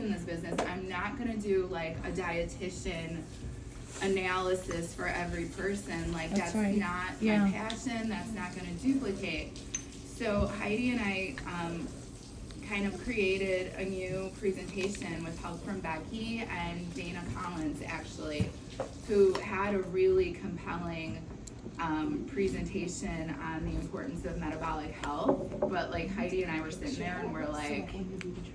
in this business. I'm not gonna do like a dietitian analysis for every person. Like that's right. not my passion. That's not gonna duplicate. So Heidi and I kind of created a new presentation with help from Becky and Dana Collins, actually, who had a really compelling presentation on the importance of metabolic health. But like Heidi and I were sitting there and we're like,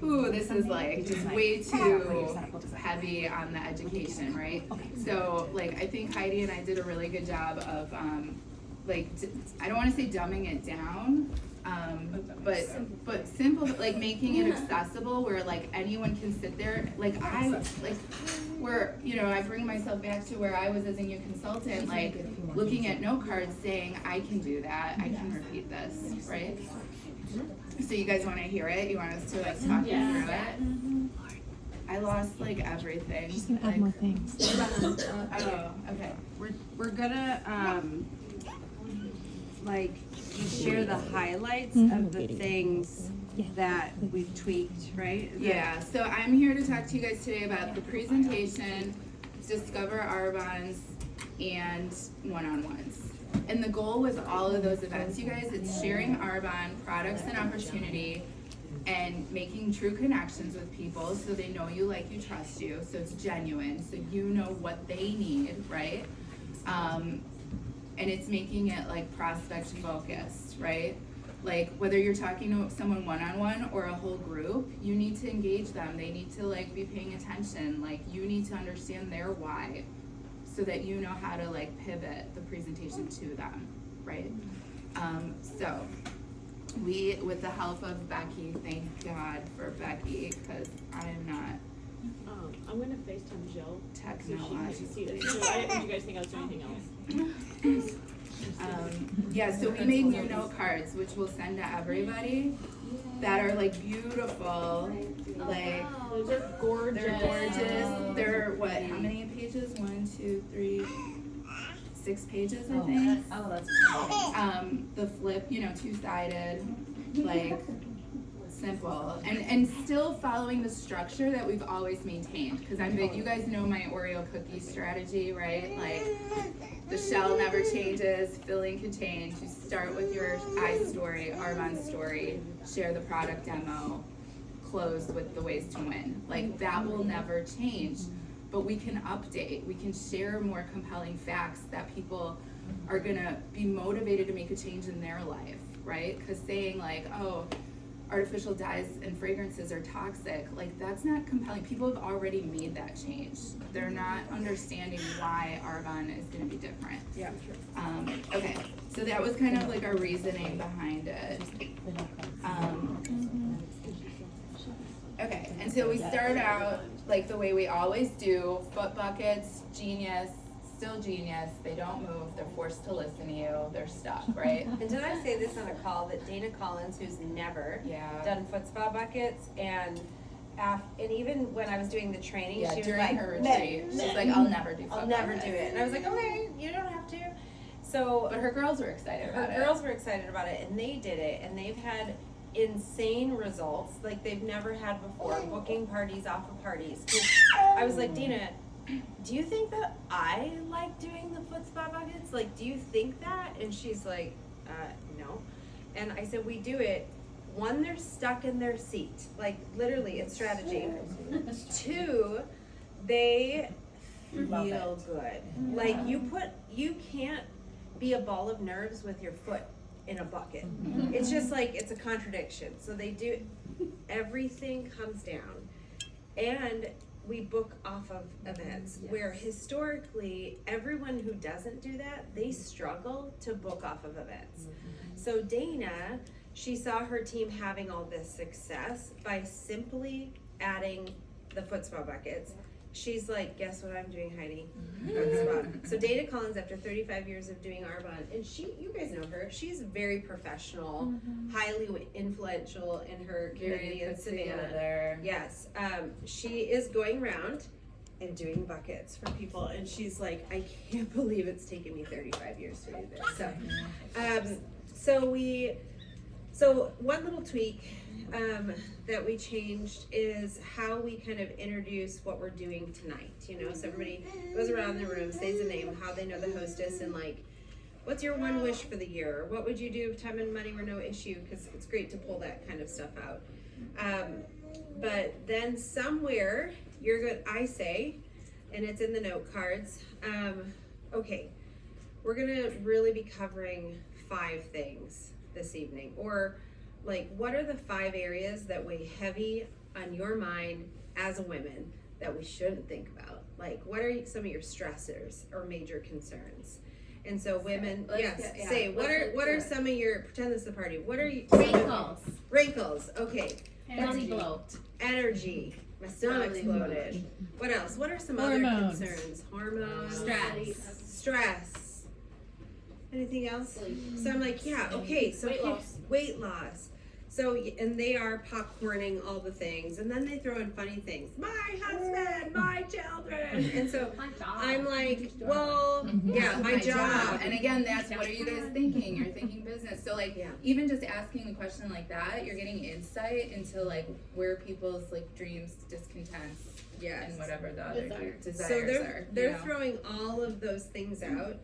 ooh, this is like just way too heavy on the education, right? So like I think Heidi and I did a really good job of I don't want to say dumbing it down, but simple, like making it accessible where like anyone can sit there. Like I bring myself back to where I was as a new consultant, like looking at note cards saying, I can do that, I can repeat this, right? So you guys want to hear it? You want us to like talk you through it? I lost like everything. She's gonna add more things. Oh, okay. We're gonna share the highlights of the things that we've tweaked, right? Yeah, so I'm here to talk to you guys today about the presentation, Discover Arbonne's, and one-on-ones. And the goal with all of those events, you guys, it's sharing Arbonne products and opportunity and making true connections with people so they know you, like you, trust you, so it's genuine, so you know what they need, right? And it's making it like prospect focused, right? Like whether you're talking to someone one-on-one or a whole group, you need to engage them. They need to like be paying attention. Like you need to understand their why so that you know how to like pivot the presentation to them, right? So we, with the help of Becky, thank God for Becky, because I am not I'm gonna FaceTime Jill so she can see technologically. this. I didn't think you guys think I was doing anything else. Yeah, so we made new note cards, which we'll send to everybody, that are like beautiful, like Those are gorgeous. they're gorgeous. They're what? How many pages? 1, 2, 3, 6 pages, I think. Oh, that's perfect. The flip, two-sided, like simple, and still following the structure that we've always maintained. Because I'm big. You guys know my Oreo cookie strategy, right? Like the shell never changes, filling can change. You start with your I story, Arbonne story, share the product demo, close with the ways to win. Like that will never change, but we can update. We can share more compelling facts that people are gonna be motivated to make a change in their life, right? Because saying like, oh, artificial dyes and fragrances are toxic, like that's not compelling. People have already made that change. They're not understanding why Arbonne is gonna be different. Yeah. Okay, so that was kind of like our reasoning behind it. Okay, and so we start out like the way we always do, foot buckets, genius, still genius, they don't move, they're forced to listen to you, they're stuck, right? And did I say this on a call that Dana Collins, who's never done foot spa buckets, and even when I was doing the training, Yeah, she was during like, her retreat, she's like, I'll never do foot I'll never buckets. do it. And I was like, okay, you don't have to. So But her girls were excited about it. her girls were excited about it, and they did it, and they've had insane results like they've never had before, booking parties off of parties. 'Cause I was like, Dana, do you think that I like doing the foot spa buckets? Like, do you think that? And she's like, no. And I said, we do it. 1, they're stuck in their seat. Like, literally, it's strategy. 2, they feel good. Like, you can't be a ball of nerves with your foot in a bucket. It's just like, it's a contradiction. So they do, everything comes down. And we book off of events where historically everyone who doesn't do that, they struggle to book off of events. So Dana, she saw her team having all this success by simply adding the foot spa buckets. She's like, guess what I'm doing, Heidi? Foot spa. So Dana Collins, after 35 years of doing Arbonne, and you guys know her, she's very professional, highly influential in her community in Savannah. Yes, she is going around and doing buckets for people, and she's like, I can't believe it's taken me 35 years to do this. So, so we So one little tweak that we changed is how we kind of introduce what we're doing tonight. You know, so everybody goes around the room, says a name, how they know the hostess, and like, what's your one wish for the year? Or what would you do if time and money were no issue? Because it's great to pull that kind of stuff out. But then somewhere you're good. I say, and it's in the note cards. Okay, we're gonna really be covering 5 things this evening, or like, what are the 5 areas that weigh heavy on your mind as a woman that we shouldn't think about? Like, what are some of your stressors or major concerns? And so women, say, what are some of your, pretend this is the party, what are you? Wrinkles, okay. Belly bloat. Energy, my stomach's bloated. What else? What are some Hormones. other concerns? Hormones. Stress. Anything else? So I'm like, yeah, okay, so weight loss. So, and they are popcorning all the things, and then they throw in funny things. My husband, my children. And so I'm like, well, yeah, my job. And again, that's what are you guys thinking? You're thinking business. So like, Yeah. even just asking a question like that, you're getting insight into like where people's like dreams, discontents, Yes. and whatever the other desires So are. they're you know? throwing all of those things out,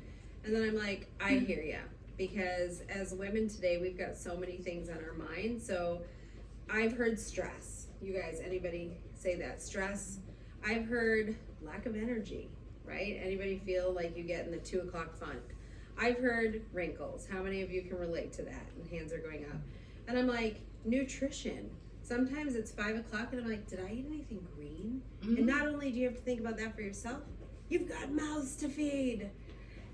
and then I'm like, I hear ya, because as women today, we've got so many things on our mind. So I've heard stress. You guys, anybody say that? Stress. I've heard lack of energy, right? Anybody feel like you get in the 2 o'clock funk? I've heard wrinkles. How many of you can relate to that? And hands are going up. And I'm like, nutrition. Sometimes it's 5 o'clock and I'm like, did I eat anything green? And not only do you have to think about that for yourself, you've got mouths to feed.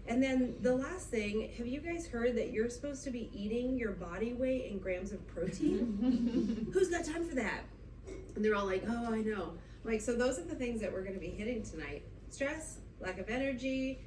And then the last thing, have you guys heard that you're supposed to be eating your body weight in grams of protein? Who's got time for that? And they're all like, oh, I know. I'm like, so those are the things that we're going to be hitting tonight. Stress, lack of energy,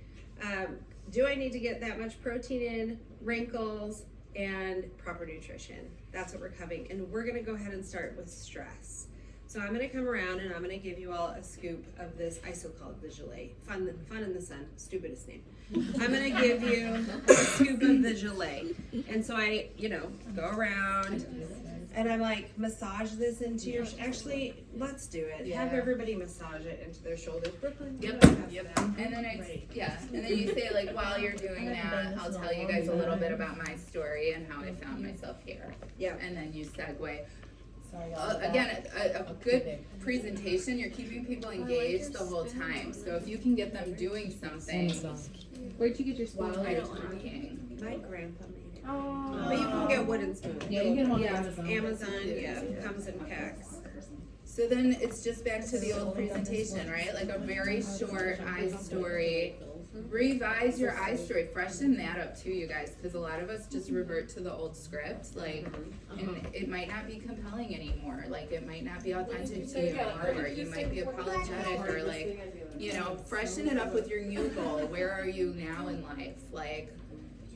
do I need to get that much protein in, wrinkles, and proper nutrition. That's what we're covering. And we're going to go ahead and start with stress. So I'm going to come around and I'm going to give you all a scoop of this iso-called Visualate. Fun in the sun, stupidest name. I'm going to give you a scoop of Visualate. And so I, go around and I'm like, massage this into your, actually, let's do it. Have everybody massage it into their shoulders. Brooklyn. Yep. And then and then you say like, while you're doing that, I'll tell you guys a little bit about my story and how I found myself here. Yeah. And then you segue. Again, a good presentation, you're keeping people engaged the whole time. So if you can get them doing something Where'd you get your spoon? while you're talking. My grandpa made it. Oh. But you can get wooden spoons. Yeah, you can get one on Yeah, Amazon. comes in packs. So then it's just back to the old presentation, right? Like a very short eye story. Revise your eye story, freshen that up too, you guys, because a lot of us just revert to the old script, like, and it might not be compelling anymore, like, it might not be authentic to you anymore, you might be apologetic, or like, freshen it up with your new goal. Where are you now in life? Like,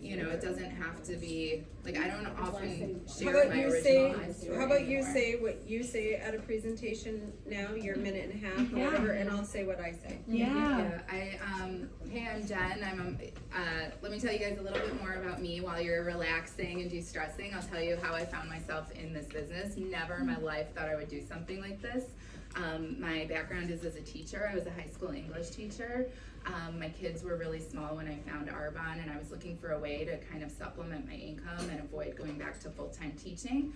it doesn't have to be, like, I don't often How share about my you original say, eye story how about you anymore. say what you say at a presentation now, your minute and a half or whatever, and I'll say what I say. Yeah, hey, I'm Jen. Let me tell you guys a little bit more about me while you're relaxing and de-stressing. I'll tell you how I found myself in this business. Never in my life thought I would do something like this. My background is as a teacher. I was a high school English teacher. My kids were really small when I found Arbonne, and I was looking for a way to kind of supplement my income and avoid going back to full-time teaching.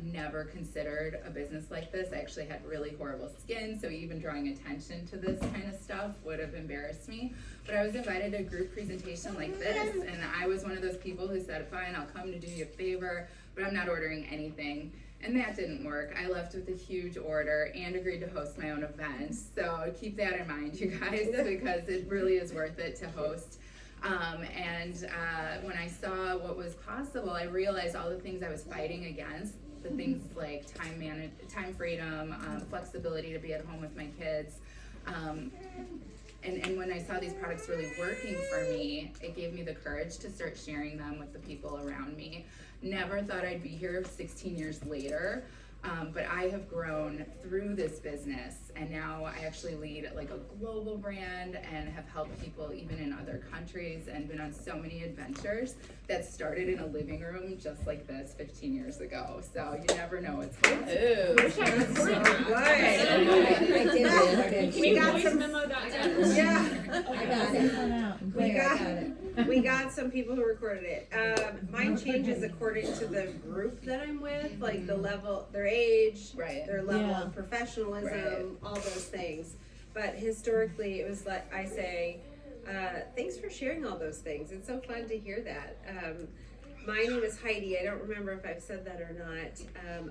Never considered a business like this. I actually had really horrible skin, so even drawing attention to this kind of stuff would have embarrassed me. But I was invited to a group presentation like this, and I was one of those people who said, fine, I'll come to do you a favor, but I'm not ordering anything. And that didn't work. I left with a huge order and agreed to host my own event. So keep that in mind, you guys, because it really is worth it to host. When I saw what was possible, I realized all the things I was fighting against, the things like time freedom, flexibility to be at home with my kids. And when I saw these products really working for me, it gave me the courage to start sharing them with the people around me. Never thought I'd be here 16 years later. But I have grown through this business, and now I actually lead like a global brand and have helped people even in other countries and been on so many adventures that started in a living room just like this 15 years ago. So you never know what's going on. Can you voice memo that? Yeah. I got it. We got some people who recorded it. Mine changes according to the group that I'm with, like the level, their age, Right. their level Yeah. of professionalism, Right. all those things. But historically, it was like I say, thanks for sharing all those things. It's so fun to hear that. My name is Heidi. I don't remember if I've said that or not.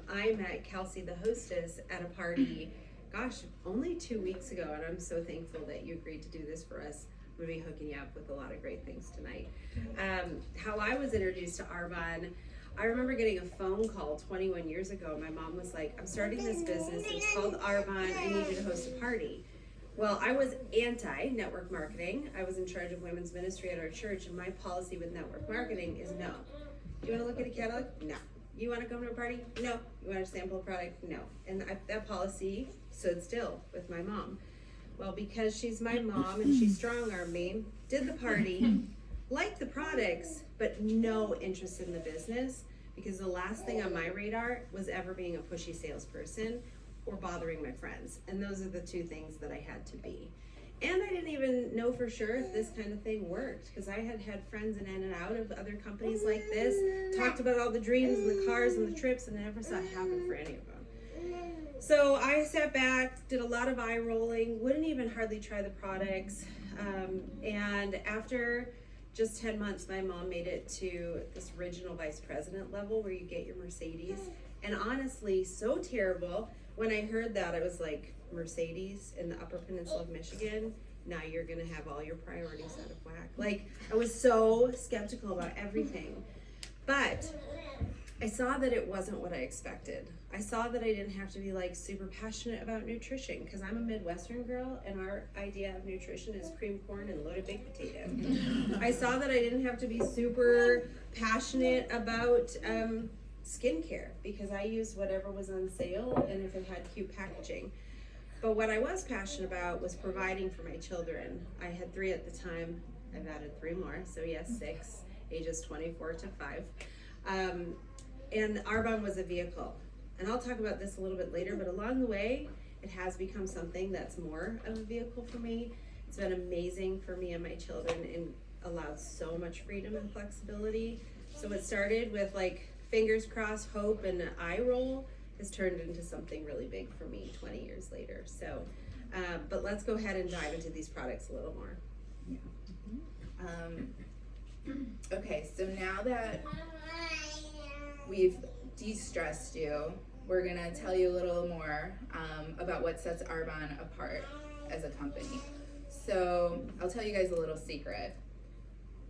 I met Kelsey, the hostess, at a party, gosh, only 2 weeks ago, and I'm so thankful that you agreed to do this for us. I'm gonna be hooking you up with a lot of great things tonight. How I was introduced to Arbonne, I remember getting a phone call 21 years ago. My mom was like, I'm starting this business, it's called Arbonne, I need you to host a party. Well, I was anti-network marketing. I was in charge of women's ministry at our church, and my policy with network marketing is no. Do you wanna look at a catalog? No. You wanna come to a party? No. You wanna sample a product? No. And that policy stood still with my mom. Well, because she's my mom and she strong-armed me, did the party, liked the products, but no interest in the business, because the last thing on my radar was ever being a pushy salesperson or bothering my friends. And those are the two things that I had to be. And I didn't even know for sure if this kind of thing worked, because I had had friends in and out of other companies like this, talked about all the dreams and the cars and the trips, and I never saw it happen for any of them. So I sat back, did a lot of eye rolling, wouldn't even hardly try the products. And after just 10 months, my mom made it to this regional vice president level where you get your Mercedes. And honestly, so terrible. When I heard that, I was like, Mercedes in the Upper Peninsula of Michigan, now you're gonna have all your priorities out of whack. Like, I was so skeptical about everything. But I saw that it wasn't what I expected. I saw that I didn't have to be like super passionate about nutrition, because I'm a Midwestern girl and our idea of nutrition is cream corn and loaded baked potato. I saw that I didn't have to be super passionate about skincare, because I used whatever was on sale and if it had cute packaging. But what I was passionate about was providing for my children. I had 3 at the time. I've added 3 more, so yes, 6, ages 24 to 5. And Arbonne was a vehicle. And I'll talk about this a little bit later, but along the way, it has become something that's more of a vehicle for me. It's been amazing for me and my children and allowed so much freedom and flexibility. So what started with like fingers crossed, hope, and an eye roll has turned into something really big for me 20 years later. So, but let's go ahead and dive into these products a little more. Okay, so now that we've de-stressed you, we're gonna tell you a little more about what sets Arbonne apart as a company. So I'll tell you guys a little secret.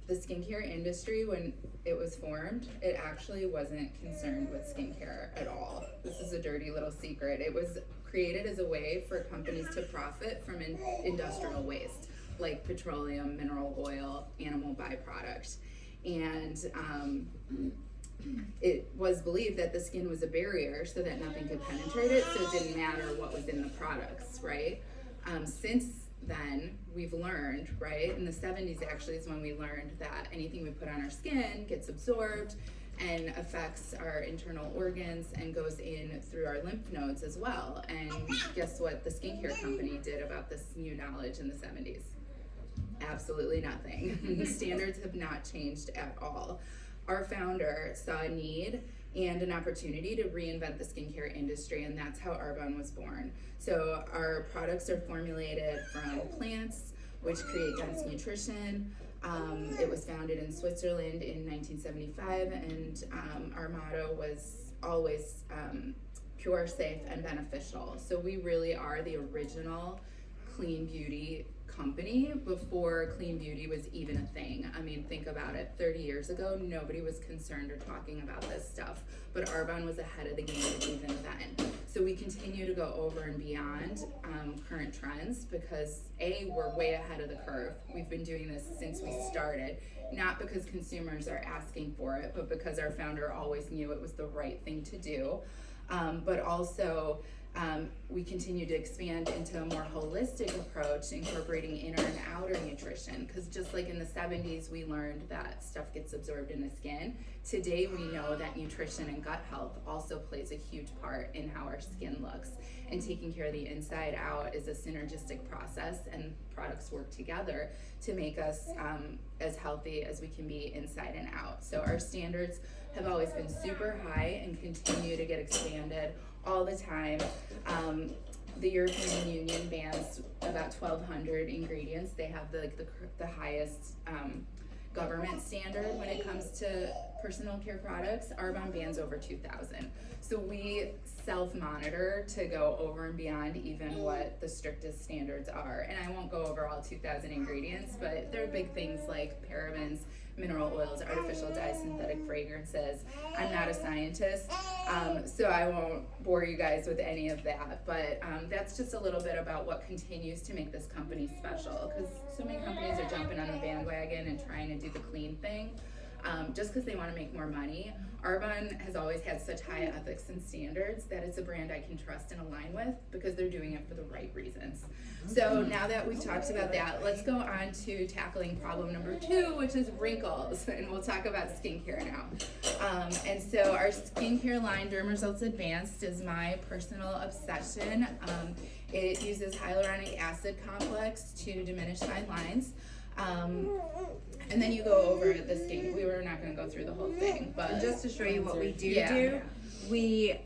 The skincare industry, when it was formed, it actually wasn't concerned with skincare at all. This is a dirty little secret. It was created as a way for companies to profit from industrial waste, like petroleum, mineral oil, animal byproducts. And it was believed that the skin was a barrier so that nothing could penetrate it, so it didn't matter what was in the products, right? Since then, we've learned, right? In the 70s actually is when we learned that anything we put on our skin gets absorbed and affects our internal organs and goes in through our lymph nodes as well. And guess what the skincare company did about this new knowledge in the 70s? Absolutely nothing. The standards have not changed at all. Our founder saw a need and an opportunity to reinvent the skincare industry, and that's how Arbonne was born. So our products are formulated from plants, which create dense nutrition. It was founded in Switzerland in 1975, and our motto was always pure, safe, and beneficial. So we really are the original clean beauty company before clean beauty was even a thing. I mean, think about it. 30 years ago, nobody was concerned or talking about this stuff, but Arbonne was ahead of the game even then. So we continue to go over and beyond current trends because A, we're way ahead of the curve. We've been doing this since we started, not because consumers are asking for it, but because our founder always knew it was the right thing to do. But also, we continue to expand into a more holistic approach, incorporating inner and outer nutrition. Because just like in the 70s, we learned that stuff gets absorbed in the skin. Today, we know that nutrition and gut health also plays a huge part in how our skin looks. And taking care of the inside out is a synergistic process, and products work together to make us as healthy as we can be inside and out. So our standards have always been super high and continue to get expanded all the time. The European Union bans about 1,200 ingredients. They have the highest government standard when it comes to personal care products. Arbonne bans over 2,000. So we self-monitor to go over and beyond even what the strictest standards are. And I won't go over all 2,000 ingredients, but there are big things like parabens, mineral oils, artificial dyes, synthetic fragrances. I'm not a scientist, so I won't bore you guys with any of that, but that's just a little bit about what continues to make this company special, because so many companies are jumping on the bandwagon and trying to do the clean thing just because they want to make more money. Arbonne has always had such high ethics and standards that it's a brand I can trust and align with because they're doing it for the right reasons. So now that we've talked about that, let's go on to tackling problem number 2, which is wrinkles, and we'll talk about skincare now. And so our skincare line, Derm Results Advanced, is my personal obsession. It uses hyaluronic acid complex to diminish fine lines. And then you go over the skin. We were not going to go through the whole thing, but Just to show you what we do, we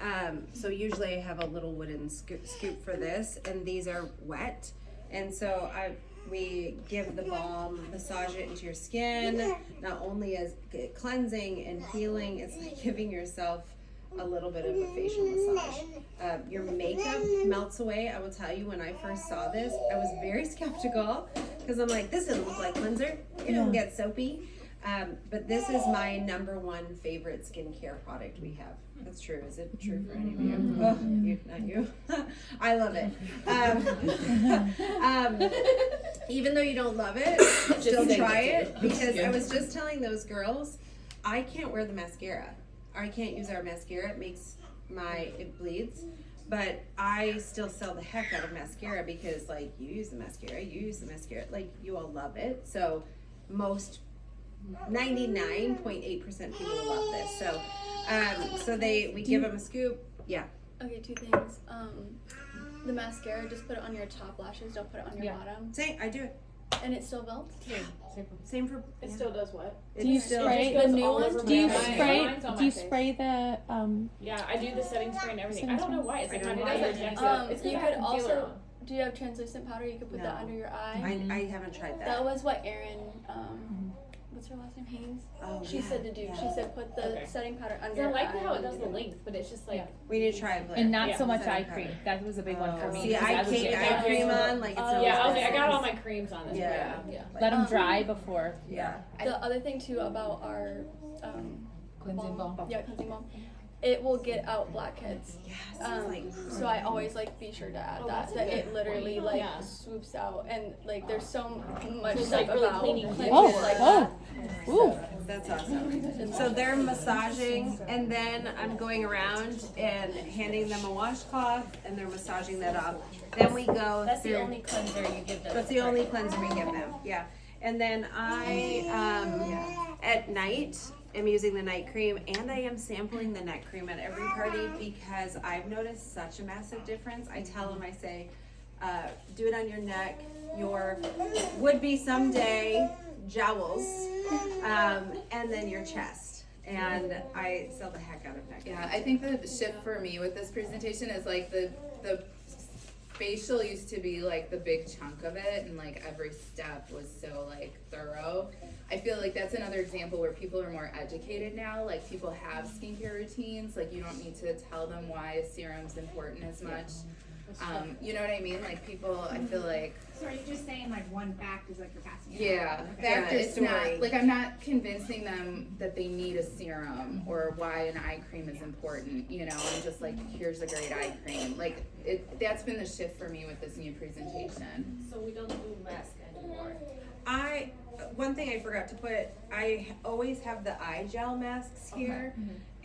so usually I have a little wooden scoop for this, and these are wet, and so we give the balm, massage it into your skin, not only as cleansing and healing, it's like giving yourself a little bit of a facial massage. Your makeup melts away. I will tell you, when I first saw this, I was very skeptical because I'm like, this doesn't look like cleanser. It doesn't get soapy. But this is my number 1 favorite skincare product we have. That's true. Is it true for any of you? Oh, you, not you. I love it. Even though you don't love it, still try it, because I was just telling those girls, I can't wear the mascara. I can't use our mascara. It bleeds. But I still sell the heck out of mascara because, like, you use the mascara, like, you all love it. So most 99.8% people love this. So we give them a scoop. Yeah. Okay, 2 things. The mascara, just put it on your top lashes, don't put it on your bottom. I do it. And it still melts? Same for. It still does what? Do you spray the new one? Do you spray the Yeah, I do the setting spray and everything. I don't know why. It's like my body rejects it. It's You because I could can feel it also, on. do you have translucent powder? You could put that No. under your eye. I haven't tried That that. was what Erin, what's her last name? Haynes? Oh, She said to do. yeah. She said put the Okay. setting powder under I your like eye. how it does the length, but it's just like We need to try it. Blair. and not Yeah. so much Setting eye powder. cream? That was a big one for me. See, because I was cake getting eye cream on like it's Oh. no yeah. I business. got all my creams on this. Yeah. Yeah. Let them dry before. Yeah. The other thing too about our Cleansing balm. Yeah, cleansing balm. It will get out blackheads. Yes. So I always be sure to add that it literally Yeah. swoops out, and there's so much It's, stuff like, really about cleaning cleansing Oh, like oh. that. Ooh. That's awesome. So they're massaging, and then I'm going around and handing them a washcloth, and they're massaging that off. Then we go That's through. the only cleanser you give them. That's the only cleanser we give them. Yeah. And then I at night am using the night cream, and I am sampling the neck cream at every party because I've noticed such a massive difference. I tell them, I say, do it on your neck, your would-be someday jowls, and then your chest. And I sell the heck out of neck cream. yeah, I think the shift for me with this presentation is like the facial used to be like the big chunk of it, and like every step was so like thorough. I feel like that's another example where people are more educated now. Like people have skincare routines. Like you don't need to tell them why a serum's important as much. You know what I mean? Like people, I feel like, So are you just saying like one fact is like you're passing it? yeah, on? Fact or it's story? not, like I'm not convincing them that they need a serum or why an eye cream is important, you know, I'm just like, here's a great eye cream. Like, that's been the shift for me with this new presentation. So we don't do mask anymore. One thing I forgot to put, I always have the eye gel masks here,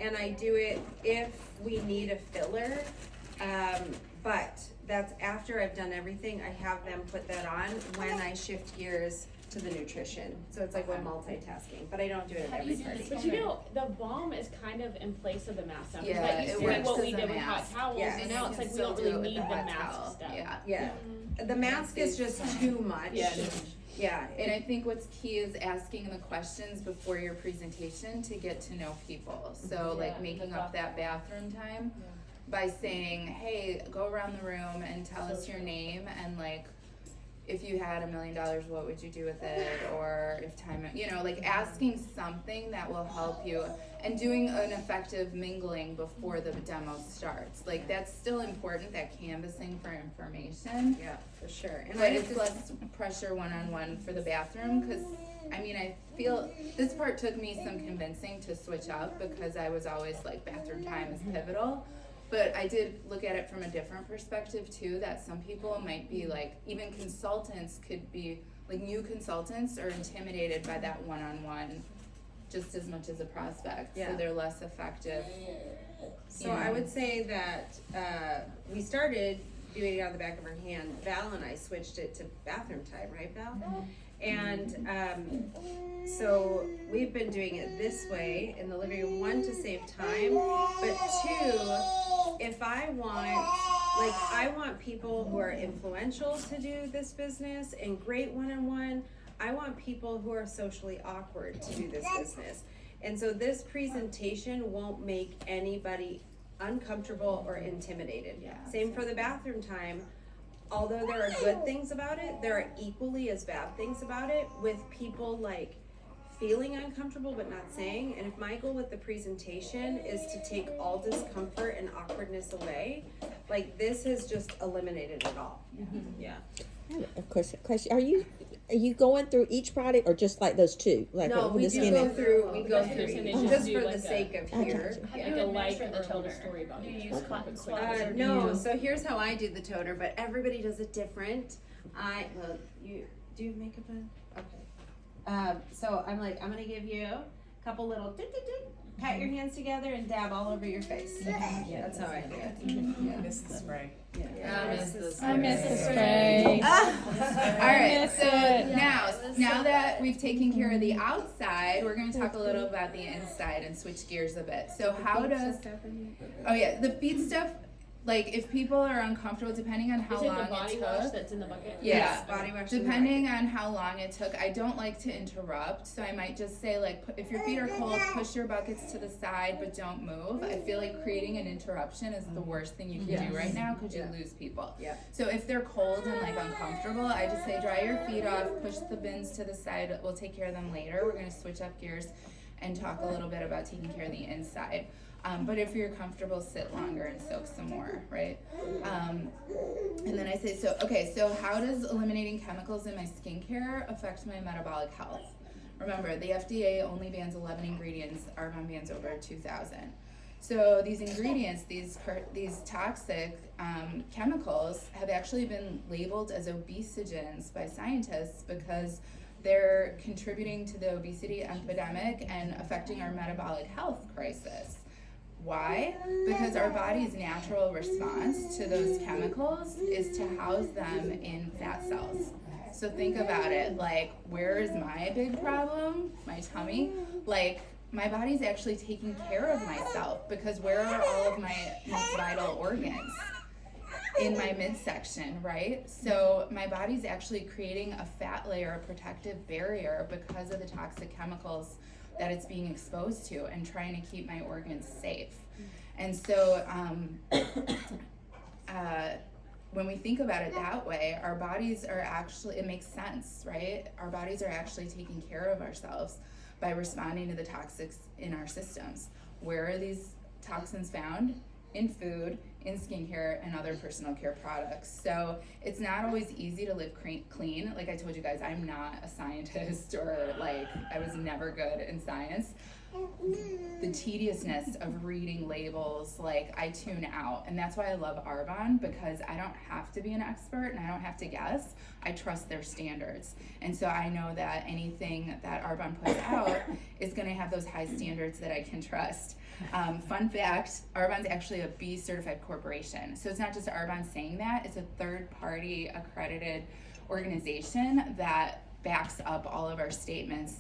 and I do it if we need a filler. But that's after I've done everything, I have them put that on when I shift gears to the nutrition. So it's like we're multitasking, but I don't do it at every party. But you know, the balm is kind of in place of the mask now. 'Cause Yeah, that used it to be works what we as a did with hot mask. towels, Yes. and now it's like we Still don't do really it with need the hot mask towel. stuff. Yeah. Yeah, the mask is just too much. Yeah. Yeah, And I think what's key is asking the questions before your presentation to get to know people. So like making up that bathroom time by saying, hey, go around the room and tell us your name and like, if you had $1 million, what would you do with it? Or if time, you know, like asking something that will help you and doing an effective mingling before the demo starts. Like that's still important, that canvassing for information. yeah, for sure. And But I it's just, less pressure one-on-one for the bathroom, cause I mean, I feel, this part took me some convincing to switch up because I was always like bathroom time is pivotal. But I did look at it from a different perspective too, that some people might be like, even consultants could be, like new consultants are intimidated by that one-on-one just as much as a prospect, Yeah. so they're less effective. so I would say that, we started doing it on the back of her hand. Val and I switched it to bathroom time, right, Val? And, so we've been doing it this way in the living room, one, to save time, but two, if I want people who are influential to do this business and great one-on-one. I want people who are socially awkward to do this business. And so this presentation won't make anybody uncomfortable or intimidated. Yeah. Same for the bathroom time. Although there are good things about it, there are equally as bad things about it, with people like feeling uncomfortable but not saying. And if my goal with the presentation is to take all discomfort and awkwardness away, like this has just eliminated it all. Yeah. Of course, question. Are you going through each product or just like those two? Like No, we the do skin go and- through, just do for like the a- sake of Okay. here. Like Yeah. a like for the or a whole toner. story about Do each. you use cotton swabs or do No, you- so here's how I do the toner, but everybody does it different. Well, you do makeup on? Okay. So I'm like, I'm gonna give you a couple little pat your hands together and dab all over your face. Yeah, that's how I do it. I miss the spray. I miss this. I miss the spray. Alright, miss so it. now that we've taken care of the outside, we're gonna talk a little about the inside and switch gears a bit. So how does, oh yeah, the feet stuff, like if people are uncomfortable, depending on how Is it long the body it wash took. that's in the bucket? Yeah. Body wash. Depending on how long it took, I don't like to interrupt, so I might just say like, if your feet are cold, push your buckets to the side, but don't move. I feel like creating an interruption is the worst thing you can do right now, because you lose people. Yeah. So if they're cold and like uncomfortable, I just say dry your feet off, push the bins to the side, we'll take care of them later. We're gonna switch up gears and talk a little bit about taking care of the inside. But if you're comfortable, sit longer and soak some more, right? And then I say, so how does eliminating chemicals in my skincare affect my metabolic health? Remember, the FDA only bans 11 ingredients, Arbonne bans over 2,000. So these ingredients, these toxic chemicals have actually been labeled as obesogens by scientists because they're contributing to the obesity epidemic and affecting our metabolic health crisis. Why? Because our body's natural response to those chemicals is to house them in fat cells. So think about it, like, where is my big problem? My tummy? Like, my body's actually taking care of myself, because where are all of my most vital organs? In my midsection, right? So my body's actually creating a fat layer, a protective barrier, because of the toxic chemicals that it's being exposed to, and trying to keep my organs safe. And so when we think about it that way, our bodies are actually, it makes sense, right? Our bodies are actually taking care of ourselves by responding to the toxics in our systems. Where are these toxins found? In food, in skincare and other personal care products. So it's not always easy to live clean. Like I told you guys, I'm not a scientist or like I was never good in science. The tediousness of reading labels, like I tune out. And that's why I love Arbonne, because I don't have to be an expert and I don't have to guess. I trust their standards. And so I know that anything that Arbonne puts out is going to have those high standards that I can trust. Fun fact, Arbonne's actually a B certified corporation. So it's not just Arbonne saying that, it's a third party accredited organization that backs up all of our statements.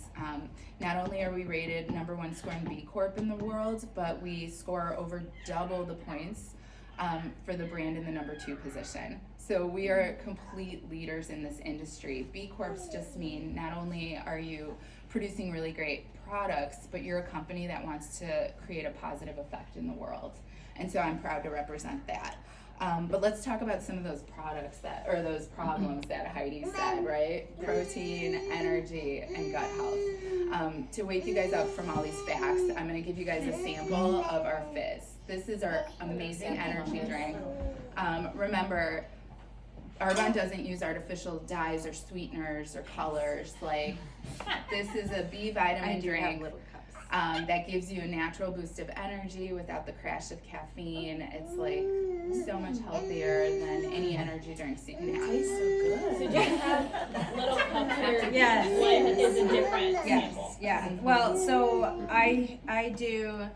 Not only are we rated #1 scoring B Corp in the world, but we score over double the points for the brand in the #2 position. So we are complete leaders in this industry. B Corps just mean not only are you producing really great products, but you're a company that wants to create a positive effect in the world. And so I'm proud to represent that. But let's talk about some of those products those problems that Heidi said, right? Protein, energy, and gut health. To wake you guys up from all these facts, I'm gonna give you guys a sample of our fizz. This is our amazing energy drink. Remember, Arbonne doesn't use artificial dyes or sweeteners or colors. Like, this is a B vitamin drink. That gives you a natural boost of energy without the crash of caffeine. It's like so much healthier than any energy drinks you can have. Tastes so good. So do you have little cups here? Yes. What is a different sample? Yeah. Well, so I do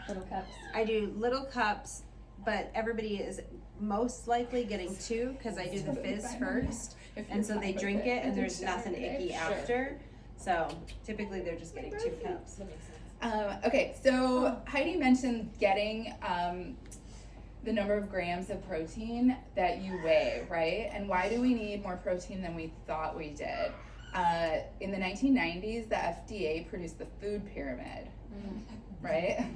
Little cups. I do little cups, but everybody is most likely getting 2 because I do the fizz first, and so they drink it and there's nothing icky after. So typically they're just getting 2 cups. Okay, so Heidi mentioned getting the number of grams of protein that you weigh, right? And why do we need more protein than we thought we did? In the 1990s, the FDA produced the food pyramid, right?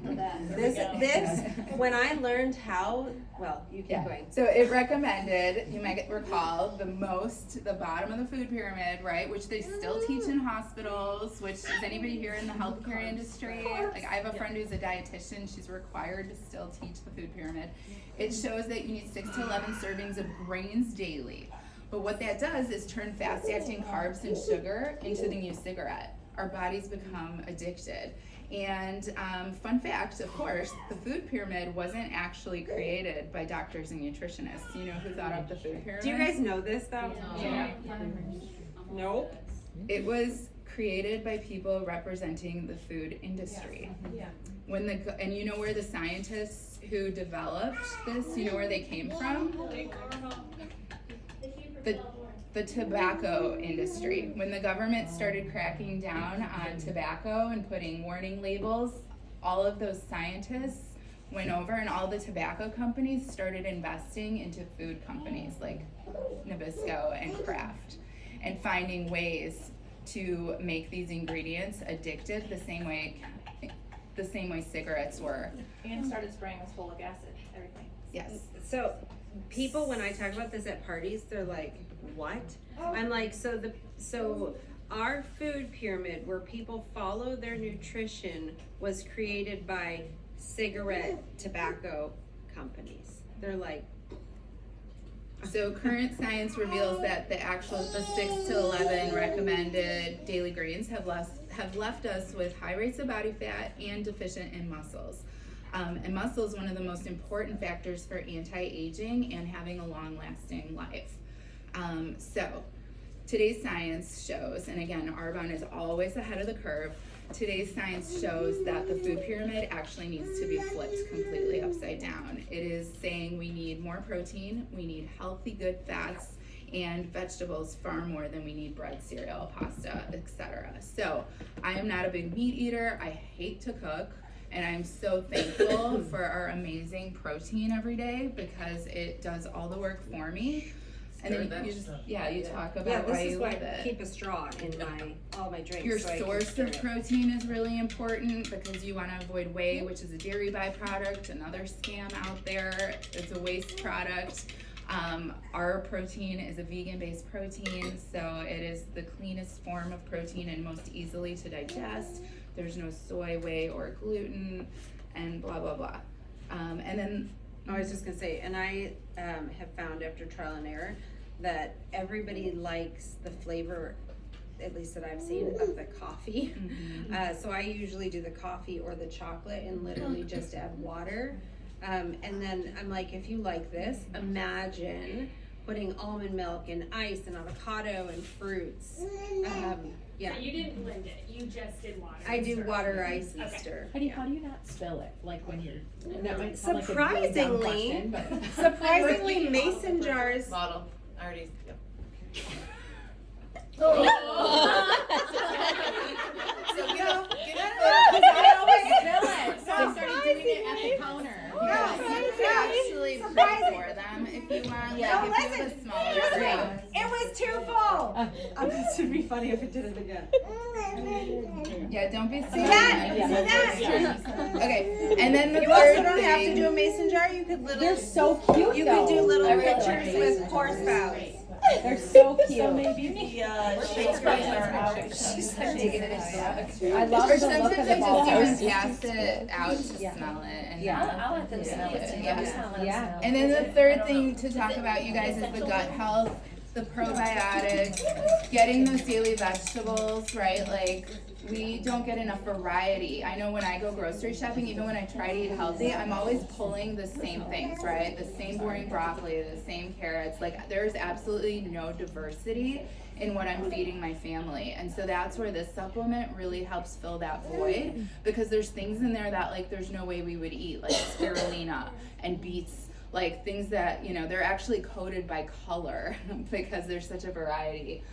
This when I learned how, well, you keep going. So it recommended, you might recall, the bottom of the food pyramid, right? Which they still teach in hospitals, which is anybody here in the healthcare industry? Like I have a friend who's a dietitian, she's required to still teach the food pyramid. It shows that you need 6 to 11 servings of grains daily. But what that does is turn fast-acting carbs and sugar into the new cigarette. Our bodies become addicted. And fun fact, of course, the food pyramid wasn't actually created by doctors and nutritionists. You know who thought up the food pyramid? Do you guys know this though? Yeah. Nope. It was created by people representing the food industry. Yeah. And you know where the scientists who developed this, you know where they came from? The tobacco industry. When the government started cracking down on tobacco and putting warning labels, all of those scientists went over and all the tobacco companies started investing into food companies like Nabisco and Kraft and finding ways to make these ingredients addictive the same way cigarettes were. And started spraying with folic acid, everything. Yes. So people, when I talk about this at parties, they're like, what? I'm like, so our food pyramid where people follow their nutrition was created by cigarette tobacco companies. They're like, So current science reveals that the 6 to 11 recommended daily grains have left us with high rates of body fat and deficient in muscles. And muscle is one of the most important factors for anti-aging and having a long-lasting life. So today's science shows, and again, Arbonne is always ahead of the curve, today's science shows that the food pyramid actually needs to be flipped completely upside down. It is saying we need more protein, we need healthy, good fats, and vegetables far more than we need bread, cereal, pasta, etc. So I am not a big meat eater, I hate to cook, and I'm so thankful for our amazing protein every day because it does all the work for me. And then you talk about this why is you why love I it. keep a straw in all my drinks. Your so I can source stir of it. protein is really important because you want to avoid whey, which is a dairy byproduct, another scam out there. It's a waste product. Our protein is a vegan-based protein, so it is the cleanest form of protein and most easily to digest. There's no soy, whey, or gluten, and blah, blah, blah. And then I was just gonna say, and I have found after trial and error that everybody likes the flavor, at least that I've seen, of the coffee. So I usually do the coffee or the chocolate and literally just add water. And then I'm like, if you like this, imagine putting almond milk and ice and avocado and fruits. Yeah. So you didn't blend it, you just did water. I do Stir. water, ice, and Okay. stir. How do you, Yeah. how do you not spill it? Like when you're, and that might sound like a really dumb Surprisingly, question, but. surprisingly, mason jars. Bottle. I already. Yep. So you know, I always spill it, so I started doing it at the counter. yeah, you could actually pay for them if you want. Yeah. Like if you have a smaller room. It was too full. This would be funny if it did it again. Yeah, don't be silly. That. Okay, and then the You third also don't have to thing- do a mason jar. You could They're literally. so cute You though. could do little I really like pictures mason with pour spouts. They're so cute. So maybe the, shakers are out. I love Or the look sometimes of I the just balls. even pass it out to Yeah. smell it. And Yeah. I'll let them smell it too. Yeah. I'm just gonna let them Yeah. smell. And then the third thing to talk about, you guys, is the gut health, the probiotics, getting those daily vegetables, right? Like, we don't get enough variety. I know when I go grocery shopping, even when I try to eat healthy, I'm always pulling the same things, right? The same boring broccoli, the same carrots. Like, there's absolutely no diversity in what I'm feeding my family. And so that's where this supplement really helps fill that void, because there's things in there that, like, there's no way we would eat, like spirulina and beets, like things that, you know, they're actually coded by color because there's such a variety.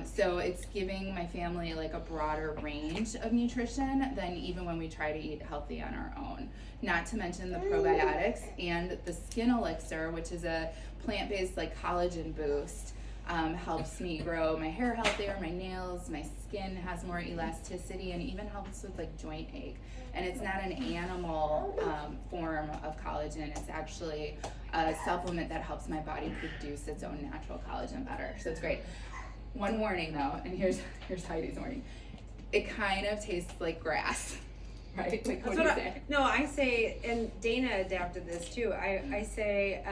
So it's giving my family like a broader range of nutrition than even when we try to eat healthy on our own. Not to mention the probiotics and the skin elixir, which is a plant-based like collagen boost. Helps me grow my hair healthier, my nails, my skin has more elasticity, and even helps with like joint ache. And it's not an animal form of collagen, it's actually a supplement that helps my body produce its own natural collagen better. So it's great. One warning though, and here's Heidi's warning. It kind of tastes like grass, right? Like what do you say? No, I say, and Dana adapted this too. I say,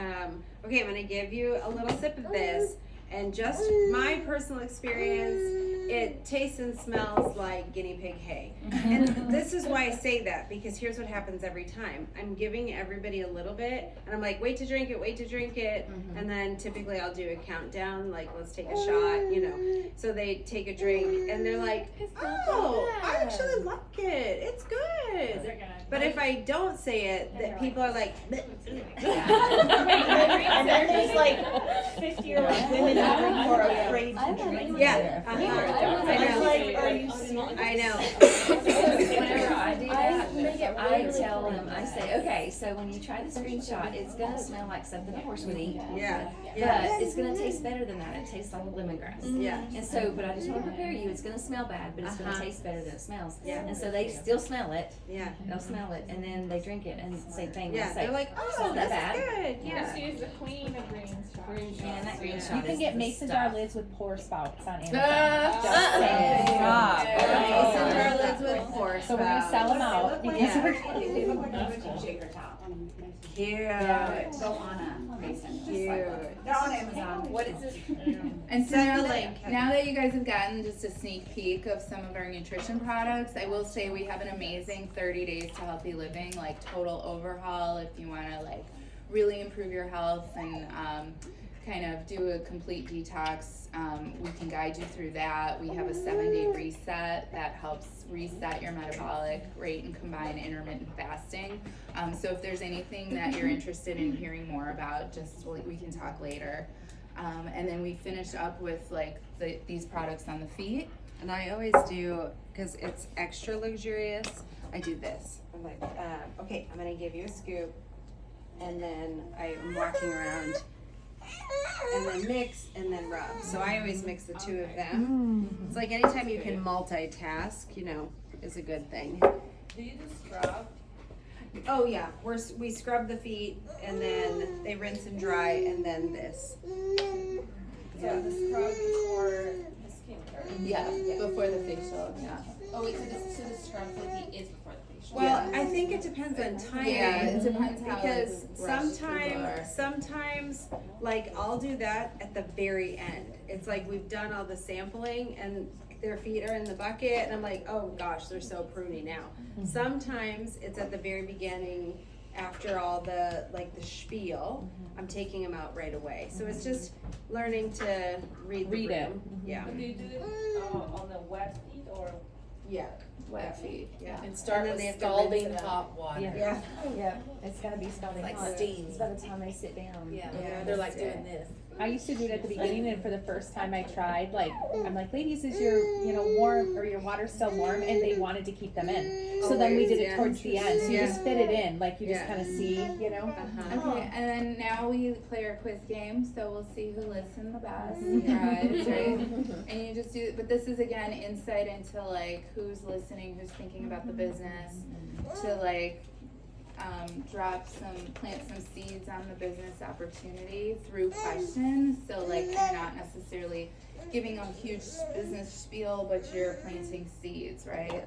okay, I'm gonna give you a little sip of this, and just my personal experience, it tastes and smells like guinea pig hay. And this is why I say that, because here's what happens every time. I'm giving everybody a little bit, and I'm like, wait to drink it, and then typically I'll do a countdown, like let's take a shot, you know. So they take a drink, and they're like, oh, I actually like it. It's good. But if I don't say it, that people are like, And then there's like 50-year-old women out there who are afraid to drink. yeah, I I like, are know. you smoking? I know. Whenever I do that, I tell them, I say, okay, so when you try this green shot, it's gonna smell like something a horse would eat. Yeah, But it's gonna taste better than that. It tastes like lemongrass. yeah. And so, but I just want to prepare you. It's gonna smell bad, but it's gonna taste better than it smells. Yeah. And so they still smell it. Yeah. They'll smell it, and then they drink it, and same thing. Yeah, They say, they're like, "It's oh, not this that is bad." good. Yeah. Just use the queen of greens shot. Yeah, that green Yeah. shot You can is get the mason stuff. jar lids with pour spouts on Amazon. Ah. Just saying. Mason jar lids with pour So we're gonna sell them out because Yeah. we're. shaker top. Cute. Go on a mason. Cute. They're on Amazon. What is this? And so Send now the that, link. now that you guys have gotten just a sneak peek of some of our nutrition products, I will say we have an amazing 30 days to healthy living, like total overhaul if you want to like really improve your health and kind of do a complete detox. We can guide you through that. We have a 7-day reset that helps reset your metabolic rate and combine intermittent fasting. So if there's anything that you're interested in hearing more about, just we can talk later. And then we finish up with like these products on the feet. And I always do, because it's extra luxurious, I do this. I'm like, okay, I'm gonna give you a scoop, and then I'm walking around, and then mix, and then rub. So I always mix the two of them. It's like anytime you can multitask, you know, is a good thing. Do you just scrub? Oh yeah, we scrub the feet, and then they rinse and dry, and then this. So the scrub before the skincare. Yeah, before the facial. Yeah. Oh wait, so the scrub for the feet is before the facial. Well, I think it depends on timing. Yeah, it depends how Because rushed people are. sometimes, like, I'll do that at the very end. It's like we've done all the sampling and their feet are in the bucket and I'm like, oh gosh, they're so pruny now. Sometimes it's at the very beginning, after all the, like, the spiel, I'm taking them out right away. So it's just learning to read the room. Yeah, Do you do it on the wet feet or? yeah, Wet feet. yeah. And start And then with they have to rinse scalding it out. hot water. Yeah. Yeah, it's gotta be scalding Like hot. steam. By the time they sit down. Yeah, Yeah, they're like that's doing this. I used to do it at the beginning, and for the first time I tried, like, I'm like, ladies, is your, warm, or your water still warm? And they wanted to keep them in. So then we did it towards the end, so you just fit it in, like, you just Yeah. kind of see, Uh-huh. Okay, and then now we play our quiz game, so we'll see who listened the best, guys, right? And you just do, but this is again insight into like who's listening, who's thinking about the business, to like plant some seeds on the business opportunity through questions. So like you're not necessarily giving a huge business spiel, but you're planting seeds, right?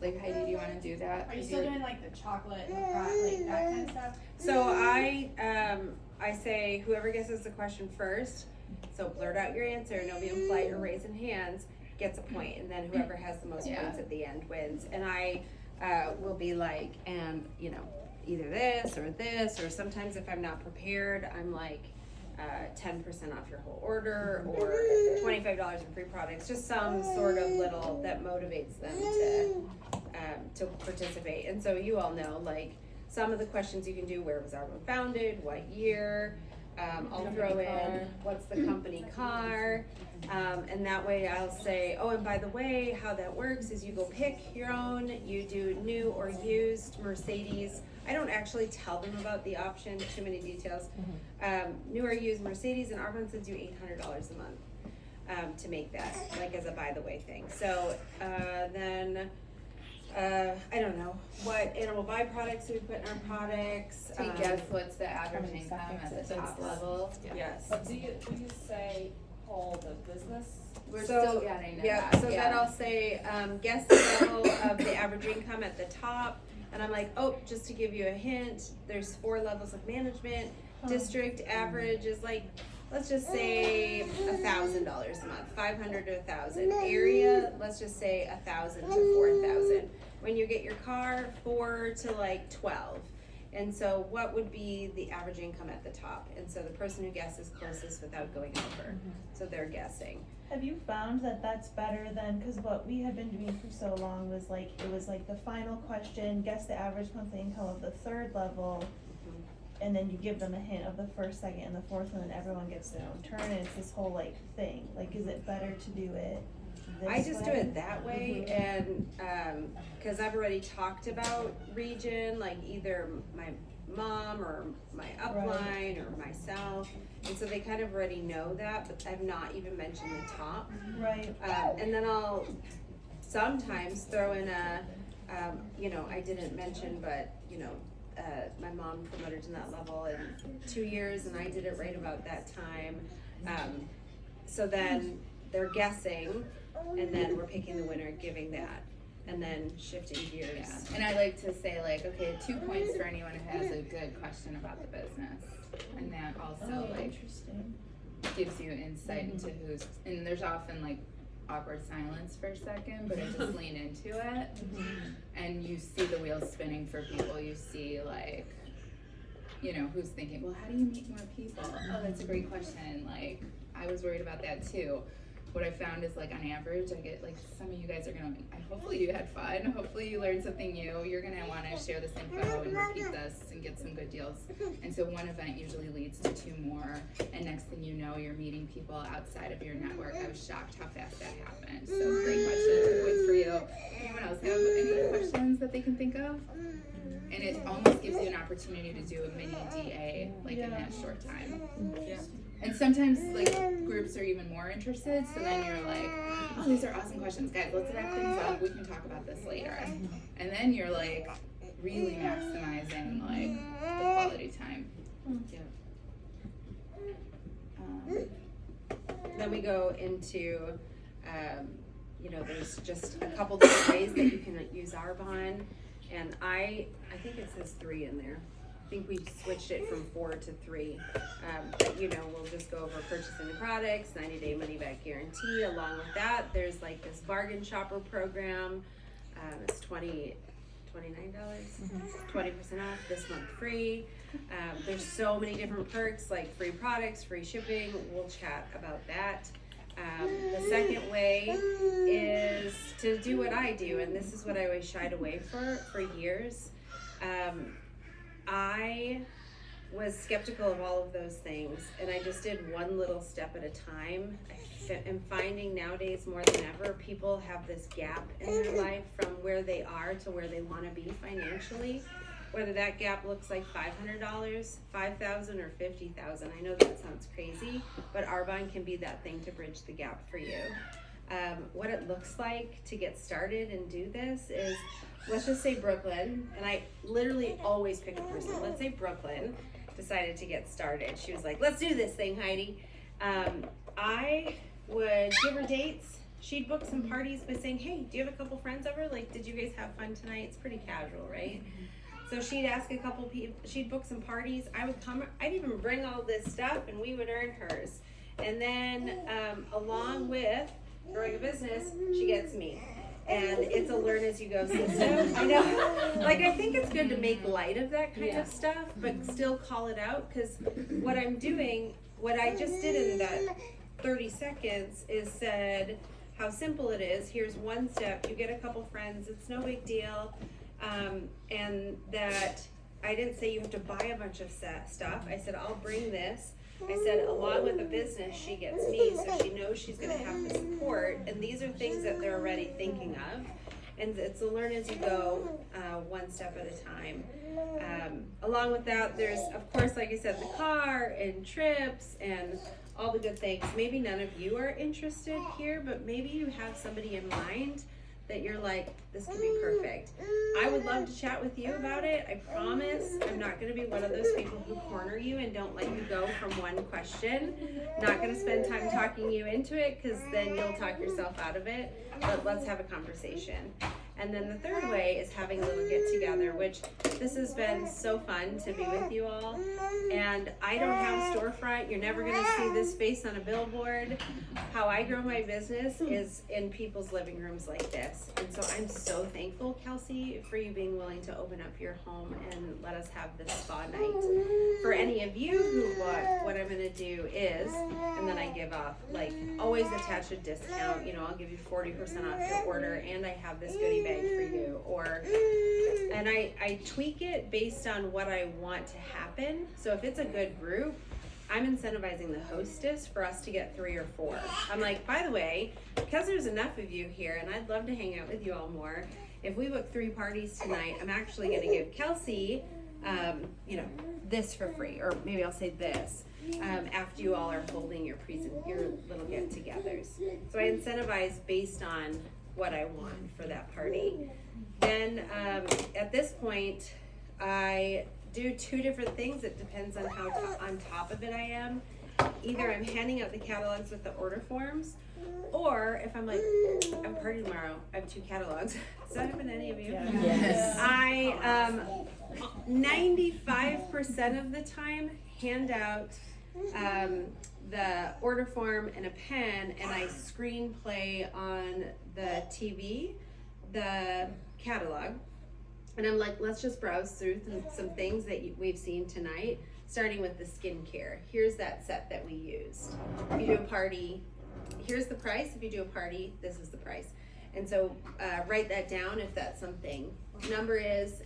Like Heidi, do you want to do that? Are you still doing like the chocolate and the like that kind of stuff? So I say whoever guesses the question first, so blurt out your answer, no being polite or raising hands, gets a point, and then whoever has the most points at the end wins. And I will be like, and either this, or sometimes if I'm not prepared, I'm like 10% off your whole order, or $25 in free products, just some sort of little that motivates them to participate. And so you all know, like, some of the questions you can do: where was Arbonne founded, what year, I'll throw in what's the company car, and that way I'll say, oh, and by the way, how that works is you go pick your own, you do new or used Mercedes. I don't actually tell them about the option, too many details. New or used Mercedes, and Arbonne says do $800 a month to make that, like, as a by the way thing. So then I don't know what animal byproducts we put in our products. Take guess what's the average income at the top level. Yes. But do you say whole the business? We're So, still getting to Yeah, that. so then I'll say, guess the level of the average income at the top. And I'm like, oh, just to give you a hint, there's 4 levels of management. District average is like, let's just say $1,000 a month, 500 to 1,000. Area, let's just say 1,000 to 4,000. When you get your car, 4 to like 12. And so what would be the average income at the top? And so the person who guesses closest without going over. So they're guessing. Have you found that that's better than, because what we had been doing for so long was like, it was like the final question, guess the average monthly income of the 3rd level, and then you give them a hint of the 1st, 2nd, and the 4th one, and everyone gets their own turn, and it's this whole like thing. Like, is it better to do it this I just do way? it that way, and because I've already talked about region, like either my mom or my upline or myself, and so they kind of already know that, but I've not even mentioned the top. Right. And then I'll sometimes throw in a, I didn't mention, but my mom promoted to that level in 2 years, and I did it right about that time. So then they're guessing, and then we're picking the winner, giving that, and then shifting gears. Yeah, and I like to say like, okay, 2 points for anyone who has a good question about the business, and that also like Interesting. gives you insight into who's. And there's often like awkward silence for a second, but I just lean into it, and you see the wheels spinning for people. You see like, who's thinking, well, how do you meet more people? Oh, that's a great question. Like, I was worried about that too. What I found is like on average, I get like some of you guys are gonna. Hopefully you had fun. Hopefully you learned something new. You're gonna want to share this info and repeat this and get some good deals. And so one event usually leads to 2 more, and next thing you know, you're meeting people outside of your network. I was shocked how fast that happened. So great question. 2 points for you. Anyone else have any questions that they can think of? And it almost gives you an opportunity to do a mini DA like in that short time. Yeah. And sometimes like groups are even more interested, so then you're like, oh, these are awesome questions. Guys, let's wrap things up. We can talk about this later. And then you're like really maximizing like the quality time. Then we go into you know, there's just a couple different ways that you can use Arbonne. And I think it says 3 in there. I think we switched it from 4 to 3. But you know, we'll just go over purchasing the products, 90-day money-back guarantee. Along with that, there's like this bargain shopper program. It's $29, 20% off, this month free. There's so many different perks, like free products, free shipping. We'll chat about that. The second way is to do what I do, and this is what I always shied away for years. I was skeptical of all of those things, and I just did one little step at a time. I am finding nowadays more than ever, people have this gap in their life from where they are to where they want to be financially. Whether that gap looks like $500, $5,000, or $50,000. I know that sounds crazy, but Arbonne can be that thing to bridge the gap for you. What it looks like to get started and do this is, let's just say Brooklyn, and I literally always pick a person. Let's say Brooklyn decided to get started. She was like, let's do this thing, Heidi. I would give her dates. She'd book some parties by saying, hey, do you have a couple friends over? Like, did you guys have fun tonight? It's pretty casual, right? So she'd ask a couple people, she'd book some parties. I would come, I'd even bring all this stuff and we would earn hers. And then along with growing a business, she gets me. And it's a learn as you go system. I know, like I think it's good to make light of that kind of stuff, but still call it out, because what I'm doing, what I just did in that 30 seconds is said how simple it is. Here's one step, you get a couple friends, it's no big deal. And that I didn't say you have to buy a bunch of stuff. I said, I'll bring this. I said, along with the business, she gets me, so she knows she's going to have the support. And these are things that they're already thinking of. And it's a learn as you go, one step at a time. Along with that, there's, of course, like I said, the car and trips and all the good things. Maybe none of you are interested here, but maybe you have somebody in mind that you're like, this could be perfect. I would love to chat with you about it. I promise I'm not gonna be one of those people who corner you and don't let you go from one question. Not gonna spend time talking you into it, because then you'll talk yourself out of it, but let's have a conversation. And then the third way is having a little get together, which this has been so fun to be with you all. And I don't have a storefront. You're never gonna see this face on a billboard. How I grow my business is in people's living rooms like this. And so I'm so thankful, Kelsey, for you being willing to open up your home and let us have this spa night. For any of you who want, what I'm gonna do is, and then I give off, like always attach a discount. You know, I'll give you 40% off your order, and I have this goodie bag for you. Or, and I tweak it based on what I want to happen. So if it's a good group, I'm incentivizing the hostess for us to get 3 or 4. I'm like, by the way, because there's enough of you here and I'd love to hang out with you all more, if we book 3 parties tonight, I'm actually going to give Kelsey, you know, this for free, or maybe I'll say this, after you all are holding your little get-togethers. So I incentivize based on what I want for that party. Then at this point, I do 2 different things. It depends on how on top of it I am. Either I'm handing out the catalogs with the order forms, or if I'm like, I'm partying tomorrow, I have 2 catalogs. Does that happen to any of you? Yes. I 95% of the time hand out the order form and a pen, and I screen play on the TV the catalog. And I'm like, let's just browse through some things that we've seen tonight, starting with the skincare. Here's that set that we used. If you do a party, here's the price. If you do a party, this is the price. And so write that down if that's something. Number is,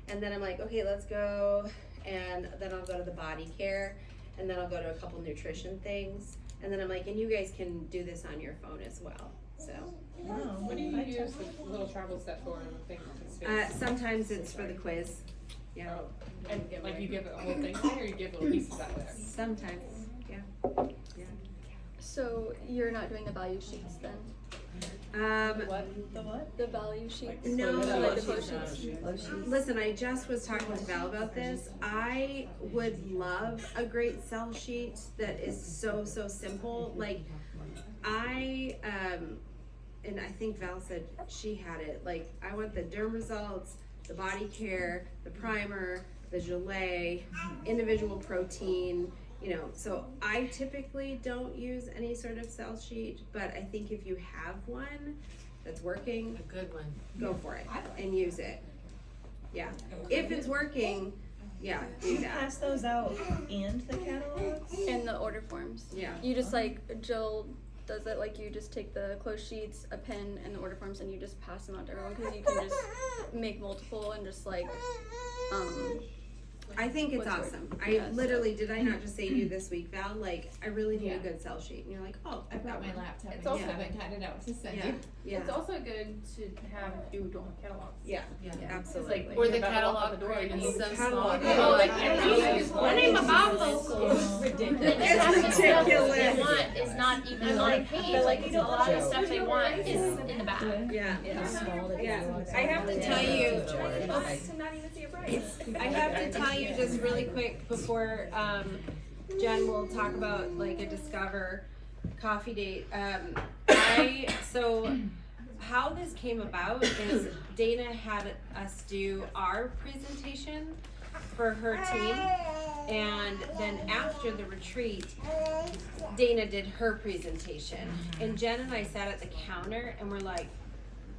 and then I'm like, okay, let's go. And then I'll go to the body care, and then I'll go to a couple nutrition things. And then I'm like, and you guys can do this on your phone as well. So. What do you use the little travel set for? Sometimes it's for the quiz. Yeah. Oh, and like you give it a whole thing, or you give little pieces out of there? Sometimes, yeah. Yeah. So you're not doing the value sheets then? The what? The value sheets? No. Like the flow sheets? Listen, I just was talking to Val about this. I would love a great sell sheet that is so simple. Like, and I think Val said she had it, like, I want the derm results, the body care, the primer, the gelée, individual protein, you know, so I typically don't use any sort of sell sheet, but I think if you have one that's working, A good one. go for it and use it. Yeah, if it's working, yeah, do You that. pass those out and the catalogs? In the order forms. Yeah. You just like Jill does it like you just take the close sheets, a pen, and the order forms, and you just pass them out to everyone because you can just make multiple and just like I think it's What's awesome. work? I Yeah, literally, did I not just say to you this week, Val, like, I really need a good sell sheet, and you're like, oh, I've got one. laptop. It's also Yeah. been handed out to send Yeah, you. yeah, It's also good to have you don't have catalogs. yeah, Yeah. absolutely. Like, Or you're the about to walk out catalog the door print and is you- so Catalog. small. Oh, like, one name about those. Ridiculous. Is not even on a page, like, a lot of the stuff they want is in the back. Yeah, yeah. I have to tell you, I have to tell you just really quick before Jen will talk about like a Discover coffee date. So how this came about is Dana had us do our presentation for her team, and then after the retreat, Dana did her presentation, and Jen and I sat at the counter and we're like,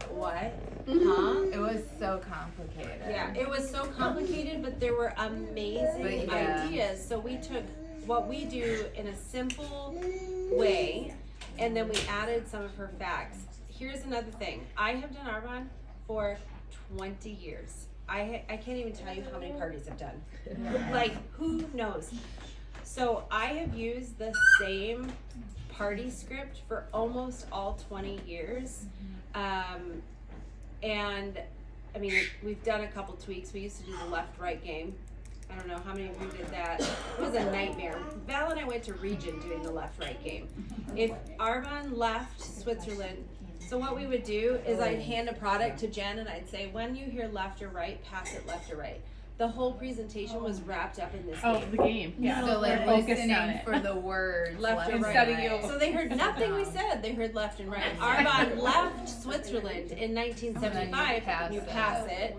what? Huh? It was so complicated. Yeah, it was so complicated, but there were amazing But yeah. ideas. So we took what we do in a simple way, and then we added some of her facts. Here's another thing. I have done Arbonne for 20 years. I can't even tell you how many parties I've done. Like, who knows? So I have used the same party script for almost all 20 years. And I mean, we've done a couple tweaks. We used to do the left-right game. I don't know how many of you did that. It was a nightmare. Val and I went to Region doing the left-right game. If Arbonne left Switzerland, so what we would do is I'd hand a product to Jen and I'd say, when you hear left or right, pass it left or right. The whole presentation was wrapped up in this game. the game, yeah. So like We're focused on listening it. for the words Left and Instead of right. you. So they heard nothing we said. They heard left and right. Arbonne left Switzerland in 1975. And you pass it.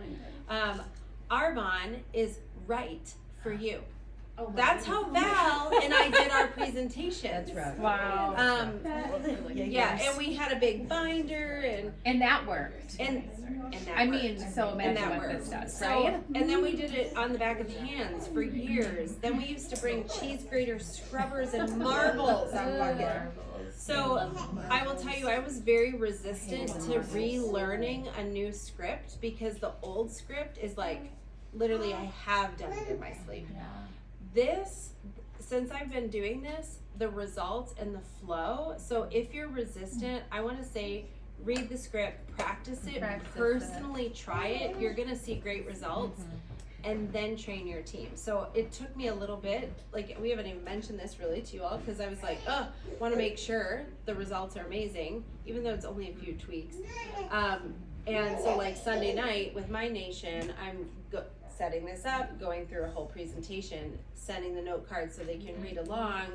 Arbonne is right for you. That's how Val and I did our presentation. That's right. Wow. Yeah, and we had a big binder And that worked. and that I mean, worked. so And imagine that what worked. this does, So, right? and then we did it on the back of the hands for years. Then we used to bring cheese grater scrubbers and marbles on bucket. So I will tell you, I was very resistant to relearning a new script because the old script is like, literally, I have done it in my sleep. This, since I've been doing this, the results and the flow. So if you're resistant, I want to say, read the script, practice it, personally try it. You're gonna see great results, and then train your team. So it took me a little bit. Like, we haven't even mentioned this really to you all because I was like, oh, want to make sure the results are amazing, even though it's only a few tweaks. And so like Sunday night with My Nation, I'm setting this up, going through a whole presentation, sending the note cards so they can read along,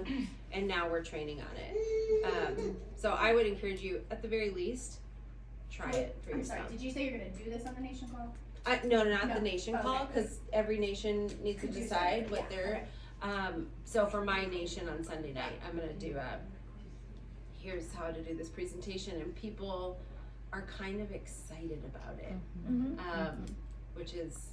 and now we're training on it. So I would encourage you, at the very least, try it for yourself. Did you say you're gonna do this on the nation call? No, not the nation Okay. call, because every nation needs to decide what they're, so for My Nation on Sunday night, I'm gonna do here's how to do this presentation, and people are kind of excited about it, which is